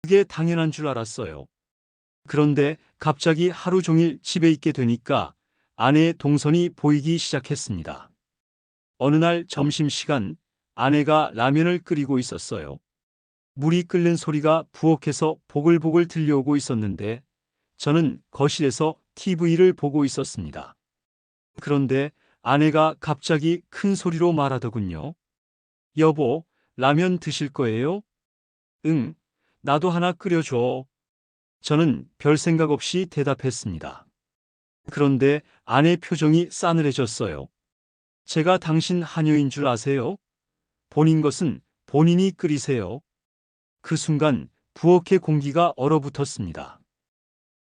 그게 당연한 줄 알았어요. 그런데 갑자기 하루 종일 집에 있게 되니까 아내의 동선이 보이기 시작했습니다. 어느 날 점심시간 아내가 라면을 끓이고 있었어요. 물이 끓는 소리가 부엌에서 보글보글 들려오고 있었는데 저는 거실에서 TV를 보고 있었습니다. 그런데 아내가 갑자기 큰 소리로 말하더군요. 여보, 라면 드실 거예요? 응, 나도 하나 끓여줘. 저는 별 생각 없이 대답했습니다. 그런데 아내 표정이 싸늘해졌어요. 제가 당신 하녀인 줄 아세요? 본인 것은 본인이 끓이세요. 그 순간 부엌의 공기가 얼어붙었습니다.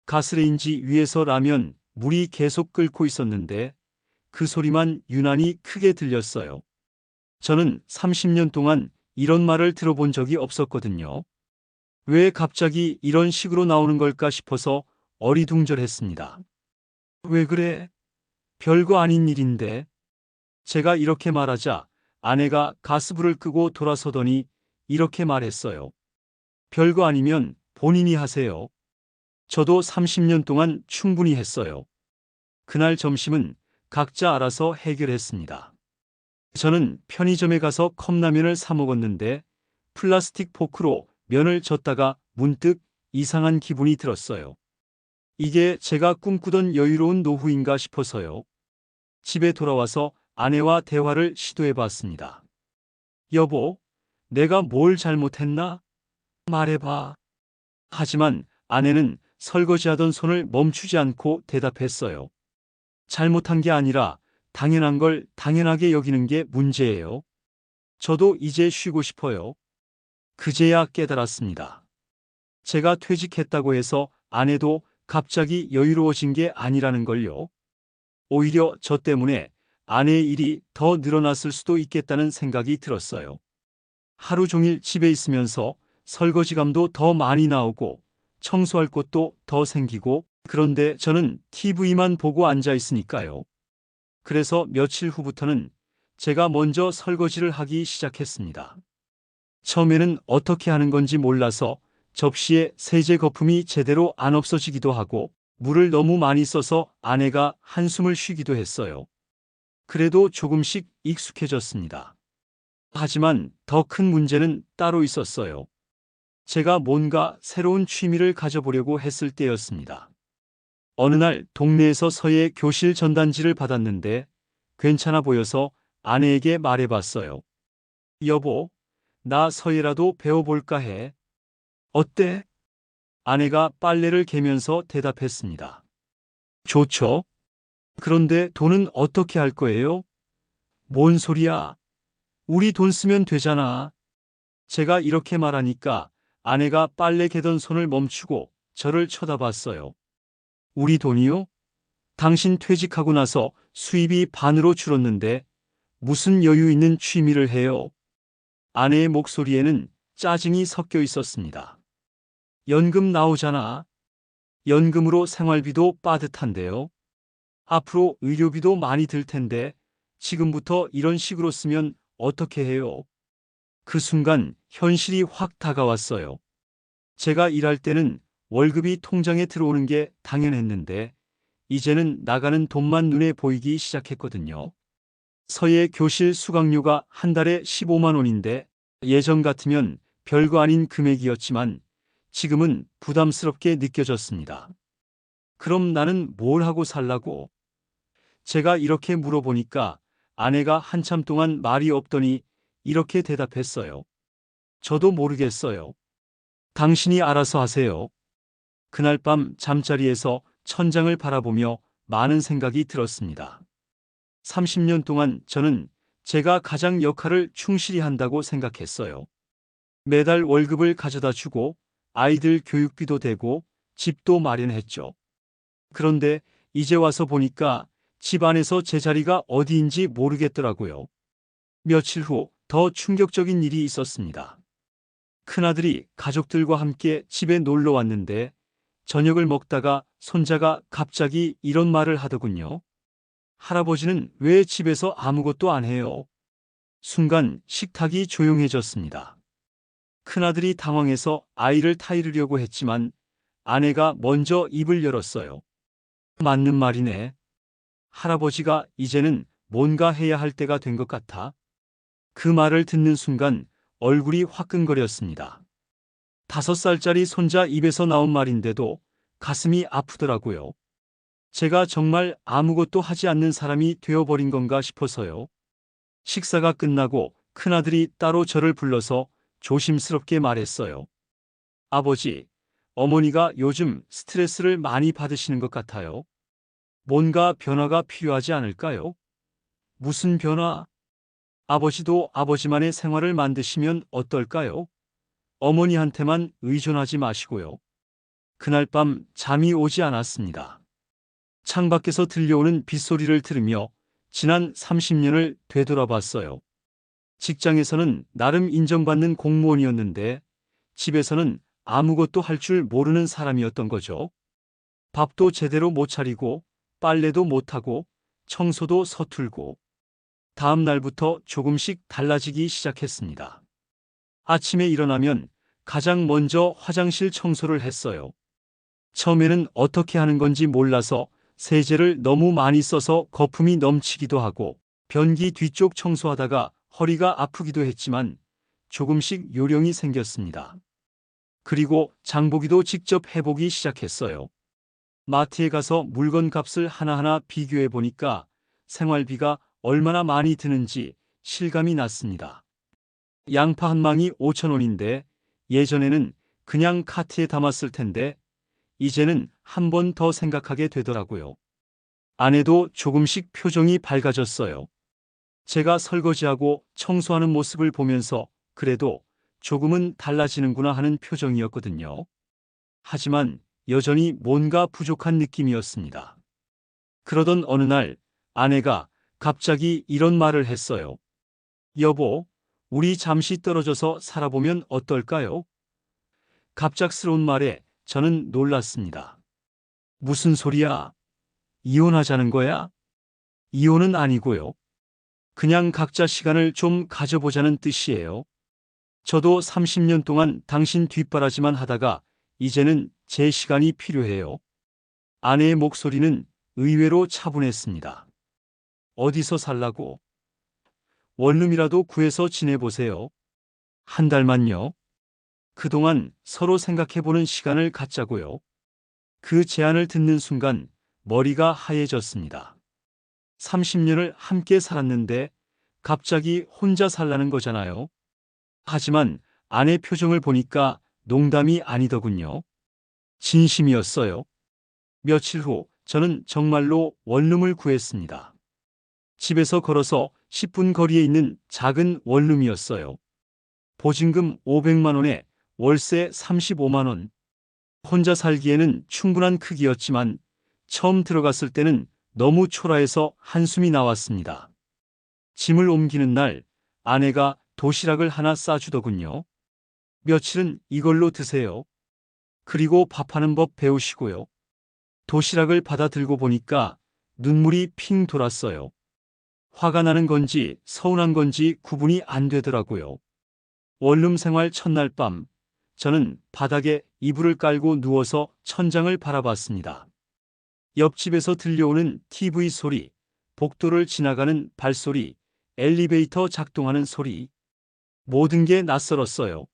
가스레인지 위에서 라면, 물이 계속 끓고 있었는데 그 소리만 유난히 크게 들렸어요. 저는 30년 동안 이런 말을 들어본 적이 없었거든요. 왜 갑자기 이런 식으로 나오는 걸까 싶어서 어리둥절했습니다. 왜 그래? 별거 아닌 일인데. 제가 이렇게 말하자 아내가 가스불을 끄고 돌아서더니 이렇게 말했어요. 별거 아니면 본인이 하세요. 저도 30년 동안 충분히 했어요. 그날 점심은 각자 알아서 해결했습니다. 저는 편의점에 가서 컵라면을 사 먹었는데 플라스틱 포크로 면을 젓다가 문득 이상한 기분이 들었어요. 이게 제가 꿈꾸던 여유로운 노후인가 싶어서요. 집에 돌아와서 아내와 대화를 시도해 봤습니다. 여보, 내가 뭘 잘못했나? 말해봐. 하지만 아내는 설거지하던 손을 멈추지 않고 대답했어요. 잘못한 게 아니라 당연한 걸 당연하게 여기는 게 문제예요. 저도 이제 쉬고 싶어요. 그제야 깨달았습니다. 제가 퇴직했다고 해서 아내도 갑자기 여유로워진 게 아니라는 걸요. 오히려 저 때문에 아내의 일이 더 늘어났을 수도 있겠다는 생각이 들었어요. 하루 종일 집에 있으면서 설거지감도 더 많이 나오고 청소할 것도 더 생기고 그런데 저는 TV만 보고 앉아 있으니까요. 그래서 며칠 후부터는 제가 먼저 설거지를 하기 시작했습니다. 처음에는 어떻게 하는 건지 몰라서 접시에 세제 거품이 제대로 안 없어지기도 하고 물을 너무 많이 써서 아내가 한숨을 쉬기도 했어요. 그래도 조금씩 익숙해졌습니다. 하지만 더 큰 문제는 따로 있었어요. 제가 뭔가 새로운 취미를 가져보려고 했을 때였습니다. 어느 날 동네에서 서예 교실 전단지를 받았는데 괜찮아 보여서 아내에게 말해봤어요. 여보, 나 서예라도 배워볼까 해. 어때? 아내가 빨래를 개면서 대답했습니다. 좋죠. 그런데 돈은 어떻게 할 거예요? 뭔 소리야? 우리 돈 쓰면 되잖아. 제가 이렇게 말하니까 아내가 빨래 개던 손을 멈추고 저를 쳐다봤어요. 우리 돈이요? 당신 퇴직하고 나서 수입이 반으로 줄었는데 무슨 여유 있는 취미를 해요? 아내의 목소리에는 짜증이 섞여 있었습니다. 연금 나오잖아. 연금으로 생활비도 빠듯한데요. 앞으로 의료비도 많이 들 텐데 지금부터 이런 식으로 쓰면 어떻게 해요? 그 순간 현실이 확 다가왔어요. 제가 일할 때는 월급이 통장에 들어오는 게 당연했는데 이제는 나가는 돈만 눈에 보이기 시작했거든요. 서예 교실 수강료가 한 달에 15만 원인데 예전 같으면 별거 아닌 금액이었지만 지금은 부담스럽게 느껴졌습니다. 그럼 나는 뭘 하고 살라고? 제가 이렇게 물어보니까 아내가 한참 동안 말이 없더니 이렇게 대답했어요. 저도 모르겠어요. 당신이 알아서 하세요. 그날 밤 잠자리에서 천장을 바라보며 많은 생각이 들었습니다. 30년 동안 저는 제가 가장 역할을 충실히 한다고 생각했어요. 매달 월급을 가져다 주고 아이들 교육비도 대고 집도 마련했죠. 그런데 이제 와서 보니까 집 안에서 제 자리가 어디인지 모르겠더라고요. 며칠 후 더 충격적인 일이 있었습니다. 큰아들이 가족들과 함께 집에 놀러 왔는데 저녁을 먹다가 손자가 갑자기 이런 말을 하더군요. 할아버지는 왜 집에서 아무것도 안 해요? 순간 식탁이 조용해졌습니다. 큰아들이 당황해서 아이를 타이르려고 했지만 아내가 먼저 입을 열었어요. 맞는 말이네. 할아버지가 이제는 뭔가 해야 할 때가 된 것 같아. 그 말을 듣는 순간 얼굴이 화끈거렸습니다. 5살짜리 손자 입에서 나온 말인데도 가슴이 아프더라고요. 제가 정말 아무것도 하지 않는 사람이 되어버린 건가 싶어서요. 식사가 끝나고 큰아들이 따로 저를 불러서 조심스럽게 말했어요. 아버지, 어머니가 요즘 스트레스를 많이 받으시는 것 같아요. 뭔가 변화가 필요하지 않을까요? 무슨 변화? 아버지도 아버지만의 생활을 만드시면 어떨까요? 어머니한테만 의존하지 마시고요. 그날 밤 잠이 오지 않았습니다. 창밖에서 들려오는 빗소리를 들으며 지난 30년을 되돌아봤어요. 직장에서는 나름 인정받는 공무원이었는데 집에서는 아무것도 할 줄 모르는 사람이었던 거죠. 밥도 제대로 못 차리고 빨래도 못하고 청소도 서툴고 다음 날부터 조금씩 달라지기 시작했습니다. 아침에 일어나면 가장 먼저 화장실 청소를 했어요. 처음에는 어떻게 하는 건지 몰라서 세제를 너무 많이 써서 거품이 넘치기도 하고 변기 뒤쪽 청소하다가 허리가 아프기도 했지만 조금씩 요령이 생겼습니다. 그리고 장보기도 직접 해보기 시작했어요. 마트에 가서 물건 값을 하나하나 비교해 보니까 생활비가 얼마나 많이 드는지 실감이 났습니다. 양파 한 망이 5,000원인데 예전에는 그냥 카트에 담았을 텐데 이제는 한 번 더 생각하게 되더라고요. 아내도 조금씩 표정이 밝아졌어요. 제가 설거지하고 청소하는 모습을 보면서 그래도 조금은 달라지는구나 하는 표정이었거든요. 하지만 여전히 뭔가 부족한 느낌이었습니다. 그러던 어느 날 아내가 갑자기 이런 말을 했어요. 여보, 우리 잠시 떨어져서 살아보면 어떨까요? 갑작스러운 말에 저는 놀랐습니다. 무슨 소리야? 이혼하자는 거야? 이혼은 아니고요. 그냥 각자 시간을 좀 가져보자는 뜻이에요. 저도 30년 동안 당신 뒷바라지만 하다가 이제는 제 시간이 필요해요. 아내의 목소리는 의외로 차분했습니다. 어디서 살라고? 원룸이라도 구해서 지내보세요. 한 달만요. 그동안 서로 생각해보는 시간을 갖자고요. 그 제안을 듣는 순간 머리가 하얘졌습니다. 30년을 함께 살았는데 갑자기 혼자 살라는 거잖아요. 하지만 아내 표정을 보니까 농담이 아니더군요. 진심이었어요. 며칠 후 저는 정말로 원룸을 구했습니다. 집에서 걸어서 10분 거리에 있는 작은 원룸이었어요. 보증금 500만 원에 월세 35만 원. 혼자 살기에는 충분한 크기였지만 처음 들어갔을 때는 너무 초라해서 한숨이 나왔습니다. 짐을 옮기는 날 아내가 도시락을 하나 싸주더군요. 며칠은 이걸로 드세요. 그리고 밥하는 법 배우시고요. 도시락을 받아 들고 보니까 눈물이 핑 돌았어요. 화가 나는 건지 서운한 건지 구분이 안 되더라고요. 원룸 생활 첫날 밤, 저는 바닥에 이불을 깔고 누워서 천장을 바라봤습니다. 옆집에서 들려오는 TV 소리, 복도를 지나가는 발소리, 엘리베이터 작동하는 소리. 모든 게 낯설었어요.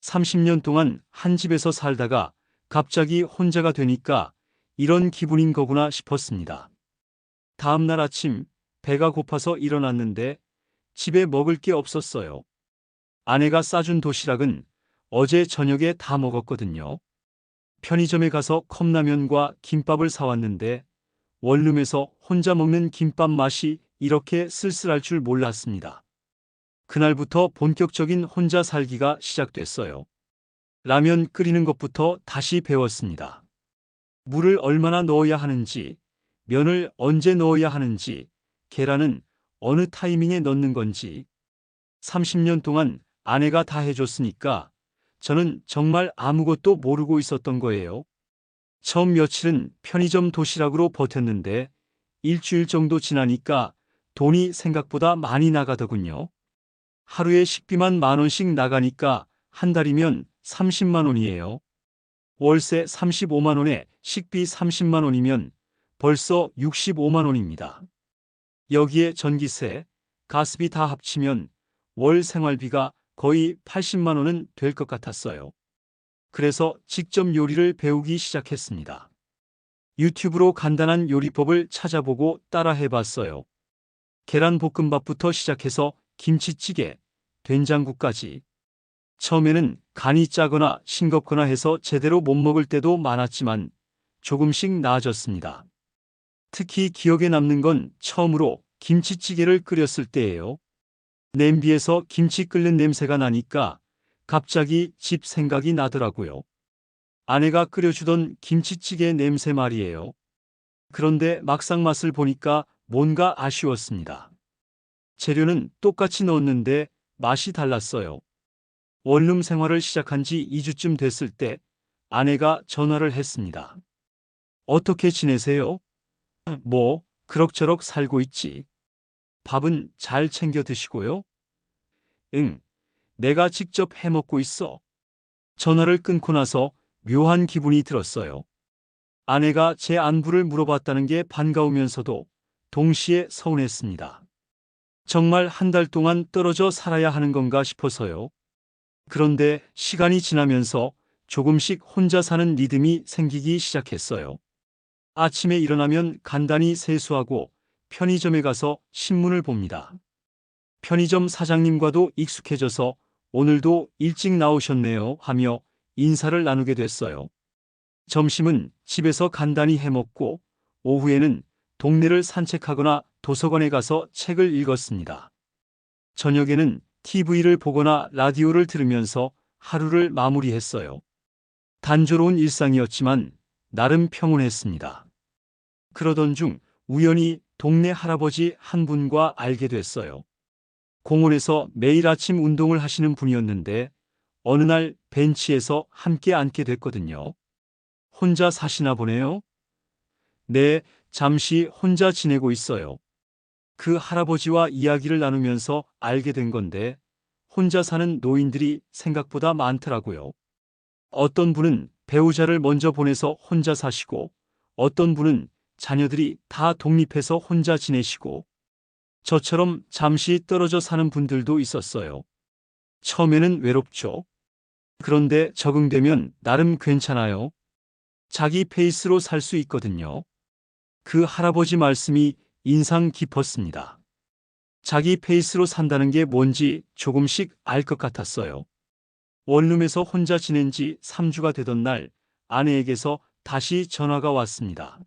30년 동안 한 집에서 살다가 갑자기 혼자가 되니까 이런 기분인 거구나 싶었습니다. 다음 날 아침 배가 고파서 일어났는데 집에 먹을 게 없었어요. 아내가 싸준 도시락은 어제 저녁에 다 먹었거든요. 편의점에 가서 컵라면과 김밥을 사왔는데 원룸에서 혼자 먹는 김밥 맛이 이렇게 쓸쓸할 줄 몰랐습니다. 그날부터 본격적인 혼자 살기가 시작됐어요. 라면 끓이는 것부터 다시 배웠습니다. 물을 얼마나 넣어야 하는지, 면을 언제 넣어야 하는지, 계란은 어느 타이밍에 넣는 건지. 30년 동안 아내가 다 해줬으니까 저는 정말 아무것도 모르고 있었던 거예요. 처음 며칠은 편의점 도시락으로 버텼는데 일주일 정도 지나니까 돈이 생각보다 많이 나가더군요. 하루에 식비만 10,000원씩 나가니까 한 달이면 30만 원이에요. 월세 35만 원에 식비 30만 원이면 벌써 65만 원입니다. 여기에 전기세, 가스비 다 합치면 월 생활비가 거의 80만 원은 될 것 같았어요. 그래서 직접 요리를 배우기 시작했습니다. 유튜브로 간단한 요리법을 찾아보고 따라 해봤어요. 계란볶음밥부터 시작해서 김치찌개, 된장국까지. 처음에는 간이 짜거나 싱겁거나 해서 제대로 못 먹을 때도 많았지만 조금씩 나아졌습니다. 특히 기억에 남는 건 처음으로 김치찌개를 끓였을 때예요. 냄비에서 김치 끓는 냄새가 나니까 갑자기 집 생각이 나더라고요. 아내가 끓여주던 김치찌개 냄새 말이에요. 그런데 막상 맛을 보니까 뭔가 아쉬웠습니다. 재료는 똑같이 넣었는데 맛이 달랐어요. 원룸 생활을 시작한 지 2주쯤 됐을 때 아내가 전화를 했습니다. 어떻게 지내세요? 뭐, 그럭저럭 살고 있지. 밥은 잘 챙겨 드시고요? 응, 내가 직접 해 먹고 있어. 전화를 끊고 나서 묘한 기분이 들었어요. 아내가 제 안부를 물어봤다는 게 반가우면서도 동시에 서운했습니다. 정말 한 달 동안 떨어져 살아야 하는 건가 싶어서요. 그런데 시간이 지나면서 조금씩 혼자 사는 리듬이 생기기 시작했어요. 아침에 일어나면 간단히 세수하고 편의점에 가서 신문을 봅니다. 편의점 사장님과도 익숙해져서 오늘도 일찍 나오셨네요 하며 인사를 나누게 됐어요. 점심은 집에서 간단히 해먹고 오후에는 동네를 산책하거나 도서관에 가서 책을 읽었습니다. 저녁에는 TV를 보거나 라디오를 들으면서 하루를 마무리했어요. 단조로운 일상이었지만 나름 평온했습니다. 그러던 중 우연히 동네 할아버지 한 분과 알게 됐어요. 공원에서 매일 아침 운동을 하시는 분이었는데 어느 날 벤치에서 함께 앉게 됐거든요. 혼자 사시나 보네요? 네, 잠시 혼자 지내고 있어요. 그 할아버지와 이야기를 나누면서 알게 된 건데 혼자 사는 노인들이 생각보다 많더라고요. 어떤 분은 배우자를 먼저 보내서 혼자 사시고 어떤 분은 자녀들이 다 독립해서 혼자 지내시고 저처럼 잠시 떨어져 사는 분들도 있었어요. 처음에는 외롭죠. 그런데 적응되면 나름 괜찮아요. 자기 페이스로 살 수 있거든요. 그 할아버지 말씀이 인상 깊었습니다. 자기 페이스로 산다는 게 뭔지 조금씩 알 것 같았어요. 원룸에서 혼자 지낸 지 3주가 되던 날 아내에게서 다시 전화가 왔습니다.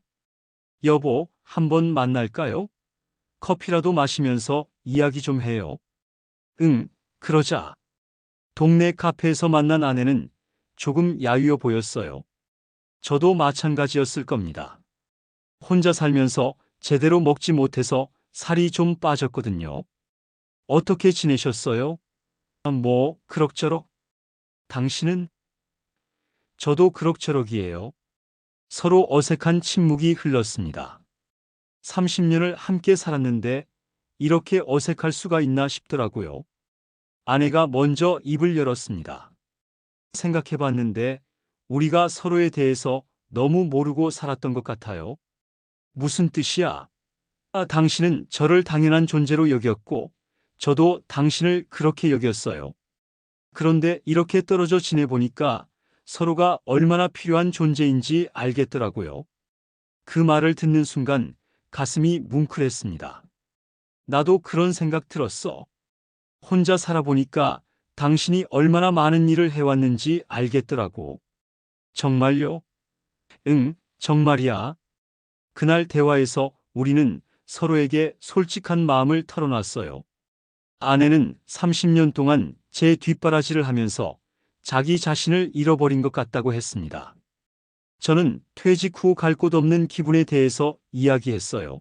여보, 한번 만날까요? 커피라도 마시면서 이야기 좀 해요. 응, 그러자. 동네 카페에서 만난 아내는 조금 야위어 보였어요. 저도 마찬가지였을 겁니다. 혼자 살면서 제대로 먹지 못해서 살이 좀 빠졌거든요. 어떻게 지내셨어요? 뭐, 그럭저럭. 당신은? 저도 그럭저럭이에요. 서로 어색한 침묵이 흘렀습니다. 30년을 함께 살았는데 이렇게 어색할 수가 있나 싶더라고요. 아내가 먼저 입을 열었습니다. 생각해 봤는데 우리가 서로에 대해서 너무 모르고 살았던 것 같아요. 무슨 뜻이야? 당신은 저를 당연한 존재로 여겼고 저도 당신을 그렇게 여겼어요. 그런데 이렇게 떨어져 지내보니까 서로가 얼마나 필요한 존재인지 알겠더라고요. 그 말을 듣는 순간 가슴이 뭉클했습니다. 나도 그런 생각 들었어. 혼자 살아보니까 당신이 얼마나 많은 일을 해왔는지 알겠더라고. 정말요? 응, 정말이야. 그날 대화에서 우리는 서로에게 솔직한 마음을 털어놨어요. 아내는 30년 동안 제 뒷바라지를 하면서 자기 자신을 잃어버린 것 같다고 했습니다. 저는 퇴직 후 갈 곳 없는 기분에 대해서 이야기했어요.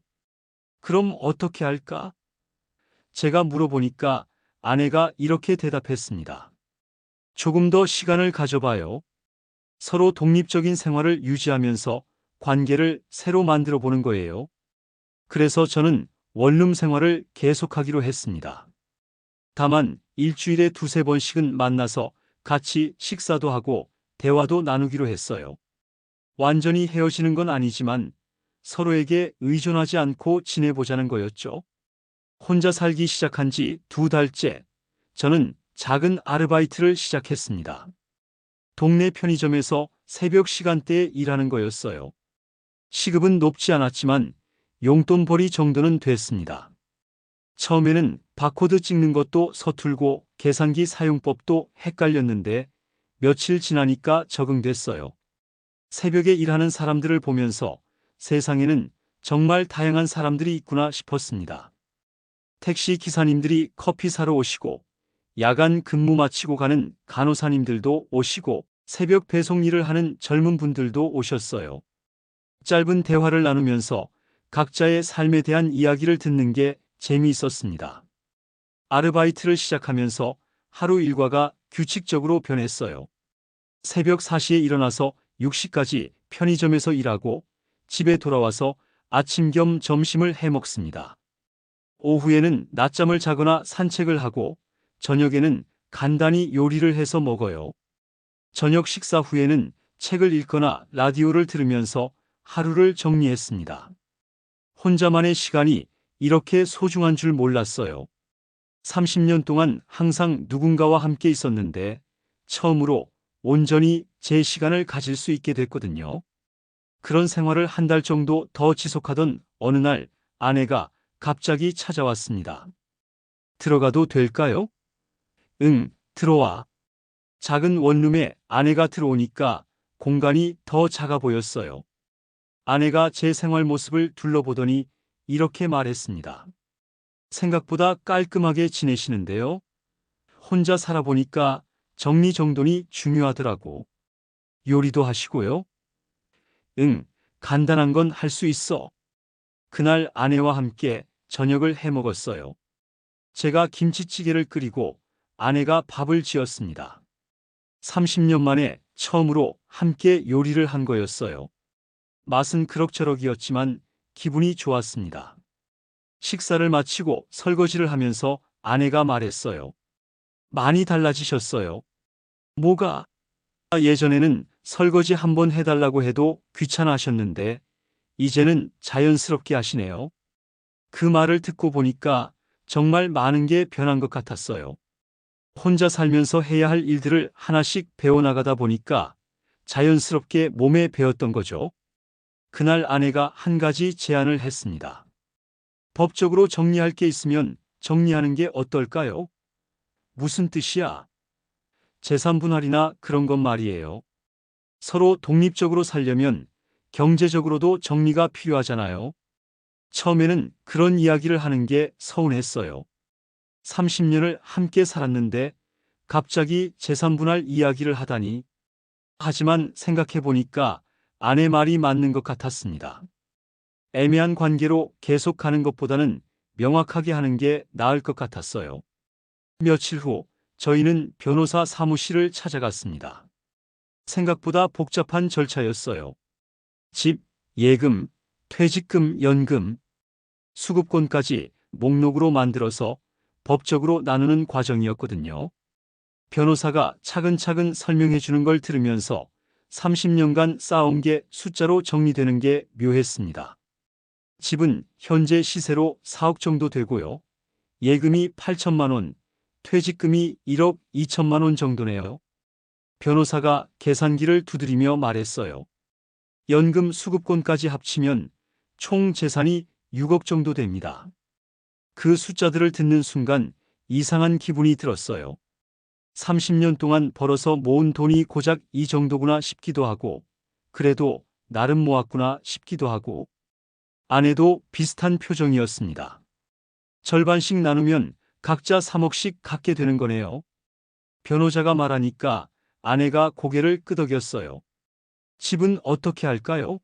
그럼 어떻게 할까? 제가 물어보니까 아내가 이렇게 대답했습니다. 조금 더 시간을 가져봐요. 서로 독립적인 생활을 유지하면서 관계를 새로 만들어 보는 거예요. 그래서 저는 원룸 생활을 계속하기로 했습니다. 다만 일주일에 두세 번씩은 만나서 같이 식사도 하고 대화도 나누기로 했어요. 완전히 헤어지는 건 아니지만 서로에게 의존하지 않고 지내보자는 거였죠. 혼자 살기 시작한 지 2달째, 저는 작은 아르바이트를 시작했습니다. 동네 편의점에서 새벽 시간대에 일하는 거였어요. 시급은 높지 않았지만 용돈벌이 정도는 됐습니다. 처음에는 바코드 찍는 것도 서툴고 계산기 사용법도 헷갈렸는데 며칠 지나니까 적응됐어요. 새벽에 일하는 사람들을 보면서 세상에는 정말 다양한 사람들이 있구나 싶었습니다. 택시 기사님들이 커피 사러 오시고, 야간 근무 마치고 가는 간호사님들도 오시고, 새벽 배송 일을 하는 젊은 분들도 오셨어요. 짧은 대화를 나누면서 각자의 삶에 대한 이야기를 듣는 게 재미있었습니다. 아르바이트를 시작하면서 하루 일과가 규칙적으로 변했어요. 새벽 4시에 일어나서 6시까지 편의점에서 일하고 집에 돌아와서 아침 겸 점심을 해 먹습니다. 오후에는 낮잠을 자거나 산책을 하고 저녁에는 간단히 요리를 해서 먹어요. 저녁 식사 후에는 책을 읽거나 라디오를 들으면서 하루를 정리했습니다. 혼자만의 시간이 이렇게 소중한 줄 몰랐어요. 30년 동안 항상 누군가와 함께 있었는데 처음으로 온전히 제 시간을 가질 수 있게 됐거든요. 그런 생활을 한 달 정도 더 지속하던 어느 날 아내가 갑자기 찾아왔습니다. 들어가도 될까요? 응, 들어와. 작은 원룸에 아내가 들어오니까 공간이 더 작아 보였어요. 아내가 제 생활 모습을 둘러보더니 이렇게 말했습니다. 생각보다 깔끔하게 지내시는데요. 혼자 살아보니까 정리정돈이 중요하더라고. 요리도 하시고요. 응, 간단한 건 할 수 있어. 그날 아내와 함께 저녁을 해 먹었어요. 제가 김치찌개를 끓이고 아내가 밥을 지었습니다. 30년 만에 처음으로 함께 요리를 한 거였어요. 맛은 그럭저럭이었지만 기분이 좋았습니다. 식사를 마치고 설거지를 하면서 아내가 말했어요. 많이 달라지셨어요. 뭐가? 예전에는 설거지 한번 해달라고 해도 귀찮아 하셨는데 이제는 자연스럽게 하시네요. 그 말을 듣고 보니까 정말 많은 게 변한 것 같았어요. 혼자 살면서 해야 할 일들을 하나씩 배워나가다 보니까 자연스럽게 몸에 배었던 거죠. 그날 아내가 한 가지 제안을 했습니다. 법적으로 정리할 게 있으면 정리하는 게 어떨까요? 무슨 뜻이야? 재산 분할이나 그런 것 말이에요. 서로 독립적으로 살려면 경제적으로도 정리가 필요하잖아요. 처음에는 그런 이야기를 하는 게 서운했어요. 30년을 함께 살았는데 갑자기 재산 분할 이야기를 하다니. 하지만 생각해 보니까 아내 말이 맞는 것 같았습니다. 애매한 관계로 계속 가는 것보다는 명확하게 하는 게 나을 것 같았어요. 며칠 후 저희는 변호사 사무실을 찾아갔습니다. 생각보다 복잡한 절차였어요. 집, 예금, 퇴직금, 연금, 수급권까지 목록으로 만들어서 법적으로 나누는 과정이었거든요. 변호사가 차근차근 설명해 주는 걸 들으면서 30년간 쌓아온 게 숫자로 정리되는 게 묘했습니다. 집은 현재 시세로 4억 정도 되고요. 예금이 8천만 원, 퇴직금이 1억 2천만 원 정도네요. 변호사가 계산기를 두드리며 말했어요. 연금 수급권까지 합치면 총 재산이 6억 정도 됩니다. 그 숫자들을 듣는 순간 이상한 기분이 들었어요. 30년 동안 벌어서 모은 돈이 고작 이 정도구나 싶기도 하고, 그래도 나름 모았구나 싶기도 하고, 아내도 비슷한 표정이었습니다. 절반씩 나누면 각자 3억씩 갖게 되는 거네요. 변호사가 말하니까 아내가 고개를 끄덕였어요. 집은 어떻게 할까요?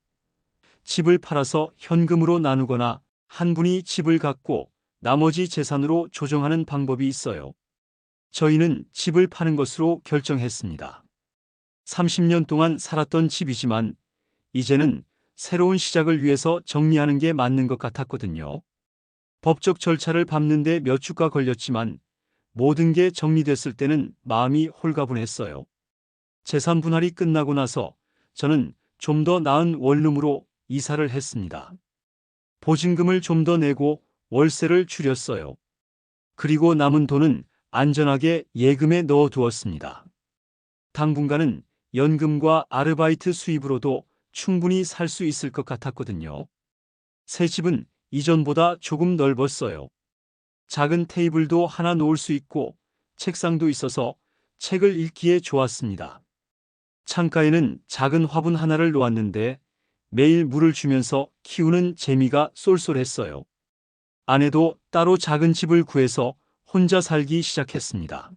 집을 팔아서 현금으로 나누거나 한 분이 집을 갖고 나머지 재산으로 조정하는 방법이 있어요. 저희는 집을 파는 것으로 결정했습니다. 30년 동안 살았던 집이지만 이제는 새로운 시작을 위해서 정리하는 게 맞는 것 같았거든요. 법적 절차를 밟는데 몇 주가 걸렸지만 모든 게 정리됐을 때는 마음이 홀가분했어요. 재산 분할이 끝나고 나서 저는 좀 더 나은 원룸으로 이사를 했습니다. 보증금을 좀 더 내고 월세를 줄였어요. 그리고 남은 돈은 안전하게 예금에 넣어 두었습니다. 당분간은 연금과 아르바이트 수입으로도 충분히 살 수 있을 것 같았거든요. 새 집은 이전보다 조금 넓었어요. 작은 테이블도 하나 놓을 수 있고 책상도 있어서 책을 읽기에 좋았습니다. 창가에는 작은 화분 하나를 놓았는데 매일 물을 주면서 키우는 재미가 쏠쏠했어요. 아내도 따로 작은 집을 구해서 혼자 살기 시작했습니다.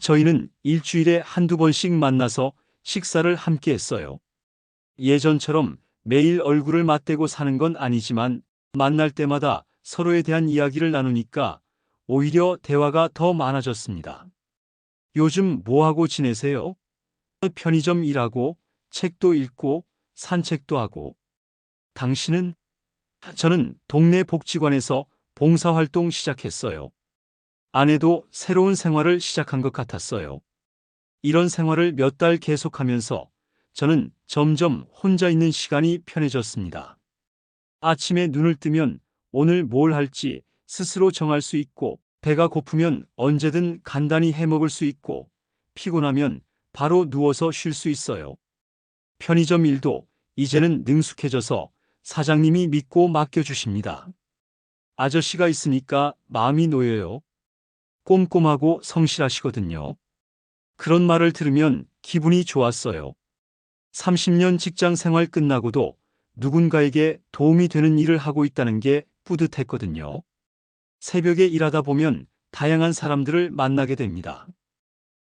저희는 일주일에 한두 번씩 만나서 식사를 함께 했어요. 예전처럼 매일 얼굴을 맞대고 사는 건 아니지만 만날 때마다 서로에 대한 이야기를 나누니까 오히려 대화가 더 많아졌습니다. 요즘 뭐 하고 지내세요? 편의점 일하고 책도 읽고 산책도 하고. 당신은? 저는 동네 복지관에서 봉사활동 시작했어요. 아내도 새로운 생활을 시작한 것 같았어요. 이런 생활을 몇 달 계속하면서 저는 점점 혼자 있는 시간이 편해졌습니다. 아침에 눈을 뜨면 오늘 뭘 할지 스스로 정할 수 있고, 배가 고프면 언제든 간단히 해먹을 수 있고, 피곤하면 바로 누워서 쉴 수 있어요. 편의점 일도 이제는 능숙해져서 사장님이 믿고 맡겨주십니다. 아저씨가 있으니까 마음이 놓여요. 꼼꼼하고 성실하시거든요. 그런 말을 들으면 기분이 좋았어요. 30년 직장 생활 끝나고도 누군가에게 도움이 되는 일을 하고 있다는 게 뿌듯했거든요. 새벽에 일하다 보면 다양한 사람들을 만나게 됩니다.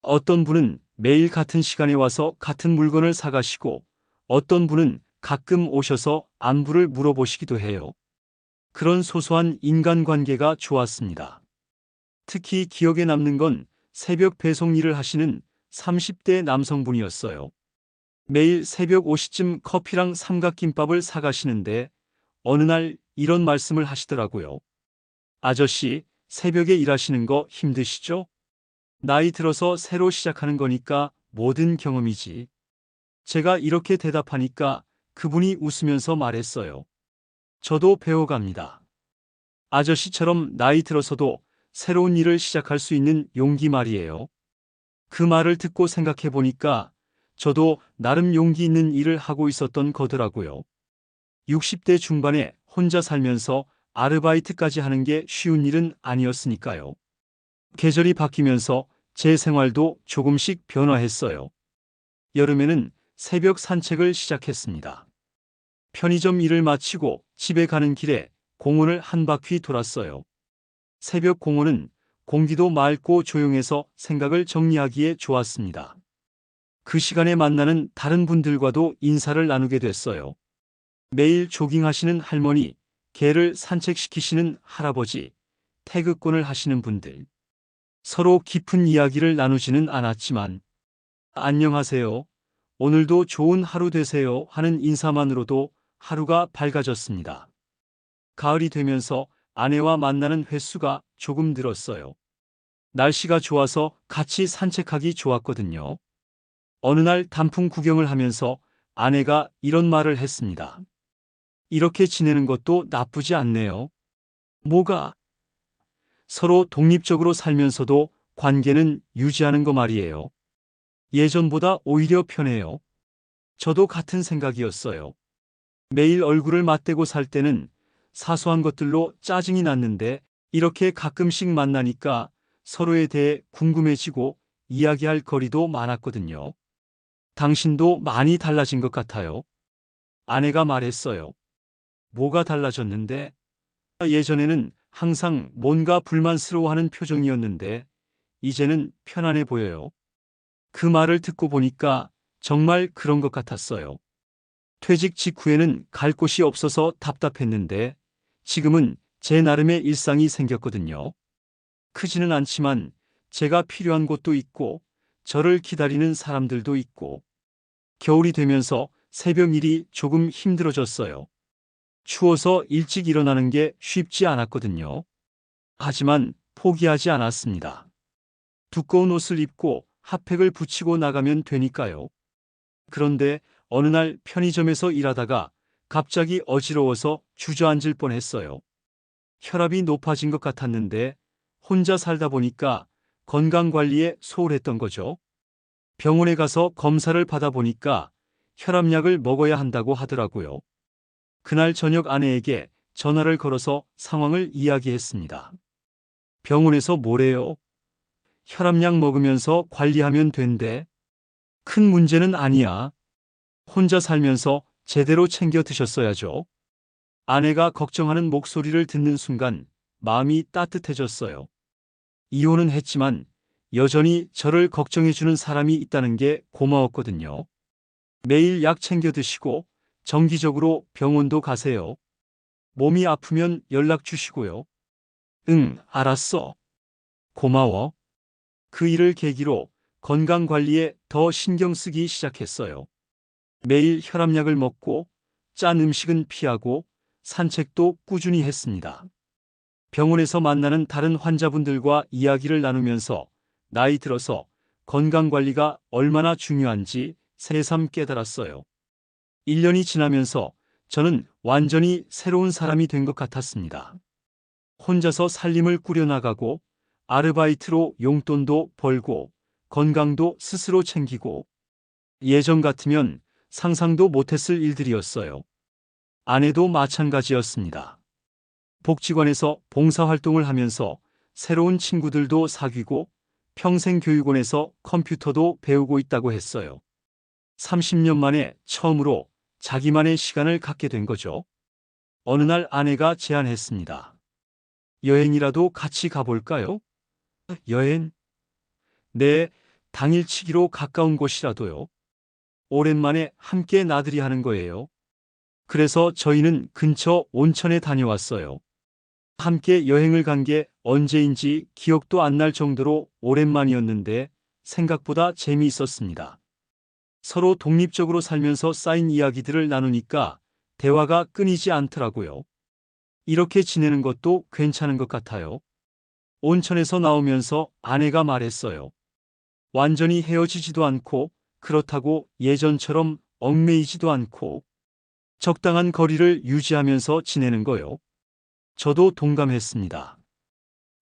어떤 분은 매일 같은 시간에 와서 같은 물건을 사가시고, 어떤 분은 가끔 오셔서 안부를 물어보시기도 해요. 그런 소소한 인간관계가 좋았습니다. 특히 기억에 남는 건 새벽 배송 일을 하시는 30대 남성분이었어요. 매일 새벽 5시쯤 커피랑 삼각김밥을 사가시는데 어느 날 이런 말씀을 하시더라고요. 아저씨, 새벽에 일하시는 거 힘드시죠? 나이 들어서 새로 시작하는 거니까 모든 경험이지. 제가 이렇게 대답하니까 그분이 웃으면서 말했어요. 저도 배워갑니다. 아저씨처럼 나이 들어서도 새로운 일을 시작할 수 있는 용기 말이에요. 그 말을 듣고 생각해 보니까 저도 나름 용기 있는 일을 하고 있었던 거더라고요. 60대 중반에 혼자 살면서 아르바이트까지 하는 게 쉬운 일은 아니었으니까요. 계절이 바뀌면서 제 생활도 조금씩 변화했어요. 여름에는 새벽 산책을 시작했습니다. 편의점 일을 마치고 집에 가는 길에 공원을 한 바퀴 돌았어요. 새벽 공원은 공기도 맑고 조용해서 생각을 정리하기에 좋았습니다. 그 시간에 만나는 다른 분들과도 인사를 나누게 됐어요. 매일 조깅하시는 할머니, 개를 산책시키시는 할아버지, 태극권을 하시는 분들. 서로 깊은 이야기를 나누지는 않았지만, 안녕하세요. 오늘도 좋은 하루 되세요 하는 인사만으로도 하루가 밝아졌습니다. 가을이 되면서 아내와 만나는 횟수가 조금 늘었어요. 날씨가 좋아서 같이 산책하기 좋았거든요. 어느 날 단풍 구경을 하면서 아내가 이런 말을 했습니다. 이렇게 지내는 것도 나쁘지 않네요. 뭐가? 서로 독립적으로 살면서도 관계는 유지하는 거 말이에요. 예전보다 오히려 편해요. 저도 같은 생각이었어요. 매일 얼굴을 맞대고 살 때는 사소한 것들로 짜증이 났는데 이렇게 가끔씩 만나니까 서로에 대해 궁금해지고 이야기할 거리도 많았거든요. 당신도 많이 달라진 것 같아요. 아내가 말했어요. 뭐가 달라졌는데? 예전에는 항상 뭔가 불만스러워하는 표정이었는데 이제는 편안해 보여요. 그 말을 듣고 보니까 정말 그런 것 같았어요. 퇴직 직후에는 갈 곳이 없어서 답답했는데 지금은 제 나름의 일상이 생겼거든요. 크지는 않지만 제가 필요한 곳도 있고 저를 기다리는 사람들도 있고. 겨울이 되면서 새벽 일이 조금 힘들어졌어요. 추워서 일찍 일어나는 게 쉽지 않았거든요. 하지만 포기하지 않았습니다. 두꺼운 옷을 입고 핫팩을 붙이고 나가면 되니까요. 그런데 어느 날 편의점에서 일하다가 갑자기 어지러워서 주저앉을 뻔했어요. 혈압이 높아진 것 같았는데 혼자 살다 보니까 건강관리에 소홀했던 거죠. 병원에 가서 검사를 받아보니까 혈압약을 먹어야 한다고 하더라고요. 그날 저녁 아내에게 전화를 걸어서 상황을 이야기했습니다. 병원에서 뭐래요? 혈압약 먹으면서 관리하면 된대. 큰 문제는 아니야. 혼자 살면서 제대로 챙겨 드셨어야죠. 아내가 걱정하는 목소리를 듣는 순간 마음이 따뜻해졌어요. 이혼은 했지만 여전히 저를 걱정해주는 사람이 있다는 게 고마웠거든요. 매일 약 챙겨 드시고 정기적으로 병원도 가세요. 몸이 아프면 연락 주시고요. 응, 알았어. 고마워. 그 일을 계기로 건강관리에 더 신경 쓰기 시작했어요. 매일 혈압약을 먹고 짠 음식은 피하고 산책도 꾸준히 했습니다. 병원에서 만나는 다른 환자분들과 이야기를 나누면서 나이 들어서 건강관리가 얼마나 중요한지 새삼 깨달았어요. 1년이 지나면서 저는 완전히 새로운 사람이 된 것 같았습니다. 혼자서 살림을 꾸려나가고 아르바이트로 용돈도 벌고 건강도 스스로 챙기고 예전 같으면 상상도 못했을 일들이었어요. 아내도 마찬가지였습니다. 복지관에서 봉사활동을 하면서 새로운 친구들도 사귀고 평생교육원에서 컴퓨터도 배우고 있다고 했어요. 30년 만에 처음으로 자기만의 시간을 갖게 된 거죠. 어느 날 아내가 제안했습니다. 여행이라도 같이 가볼까요? 여행? 네, 당일치기로 가까운 곳이라도요. 오랜만에 함께 나들이 하는 거예요. 그래서 저희는 근처 온천에 다녀왔어요. 함께 여행을 간 게 언제인지 기억도 안 날 정도로 오랜만이었는데 생각보다 재미있었습니다. 서로 독립적으로 살면서 쌓인 이야기들을 나누니까 대화가 끊이지 않더라고요. 이렇게 지내는 것도 괜찮은 것 같아요. 온천에서 나오면서 아내가 말했어요. 완전히 헤어지지도 않고 그렇다고 예전처럼 얽매이지도 않고 적당한 거리를 유지하면서 지내는 거요. 저도 동감했습니다.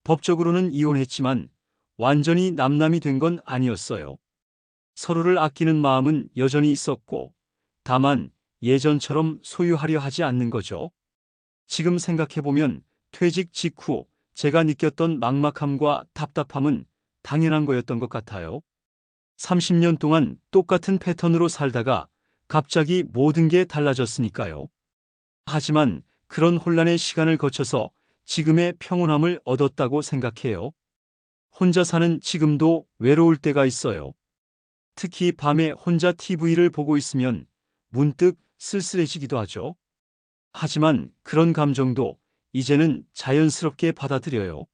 법적으로는 이혼했지만 완전히 남남이 된 건 아니었어요. 서로를 아끼는 마음은 여전히 있었고 다만 예전처럼 소유하려 하지 않는 거죠. 지금 생각해보면 퇴직 직후 제가 느꼈던 막막함과 답답함은 당연한 거였던 것 같아요. 30년 동안 똑같은 패턴으로 살다가 갑자기 모든 게 달라졌으니까요. 하지만 그런 혼란의 시간을 거쳐서 지금의 평온함을 얻었다고 생각해요. 혼자 사는 지금도 외로울 때가 있어요. 특히 밤에 혼자 TV를 보고 있으면 문득 쓸쓸해지기도 하죠. 하지만 그런 감정도 이제는 자연스럽게 받아들여요.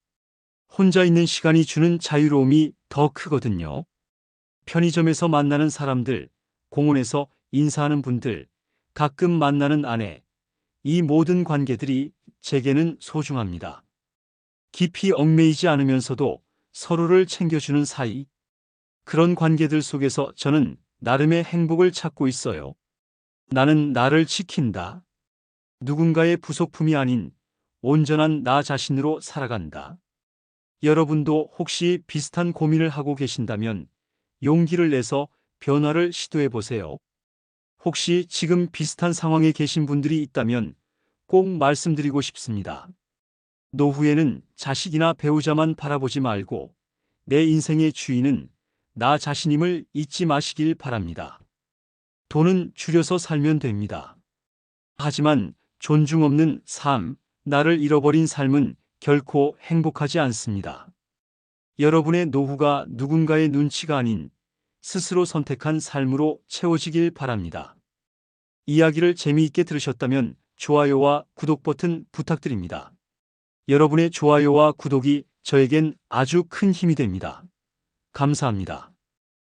혼자 있는 시간이 주는 자유로움이 더 크거든요. 편의점에서 만나는 사람들, 공원에서 인사하는 분들, 가끔 만나는 아내, 이 모든 관계들이 제게는 소중합니다. 깊이 얽매이지 않으면서도 서로를 챙겨주는 사이, 그런 관계들 속에서 저는 나름의 행복을 찾고 있어요. 나는 나를 지킨다. 누군가의 부속품이 아닌 온전한 나 자신으로 살아간다. 여러분도 혹시 비슷한 고민을 하고 계신다면 용기를 내서 변화를 시도해 보세요. 혹시 지금 비슷한 상황에 계신 분들이 있다면 꼭 말씀드리고 싶습니다. 노후에는 자식이나 배우자만 바라보지 말고 내 인생의 주인은 나 자신임을 잊지 마시길 바랍니다. 돈은 줄여서 살면 됩니다. 하지만 존중 없는 삶, 나를 잃어버린 삶은 결코 행복하지 않습니다. 여러분의 노후가 누군가의 눈치가 아닌 스스로 선택한 삶으로 채워지길 바랍니다. 이야기를 재미있게 들으셨다면 좋아요와 구독 버튼 부탁드립니다. 여러분의 좋아요와 구독이 저에겐 아주 큰 힘이 됩니다. 감사합니다.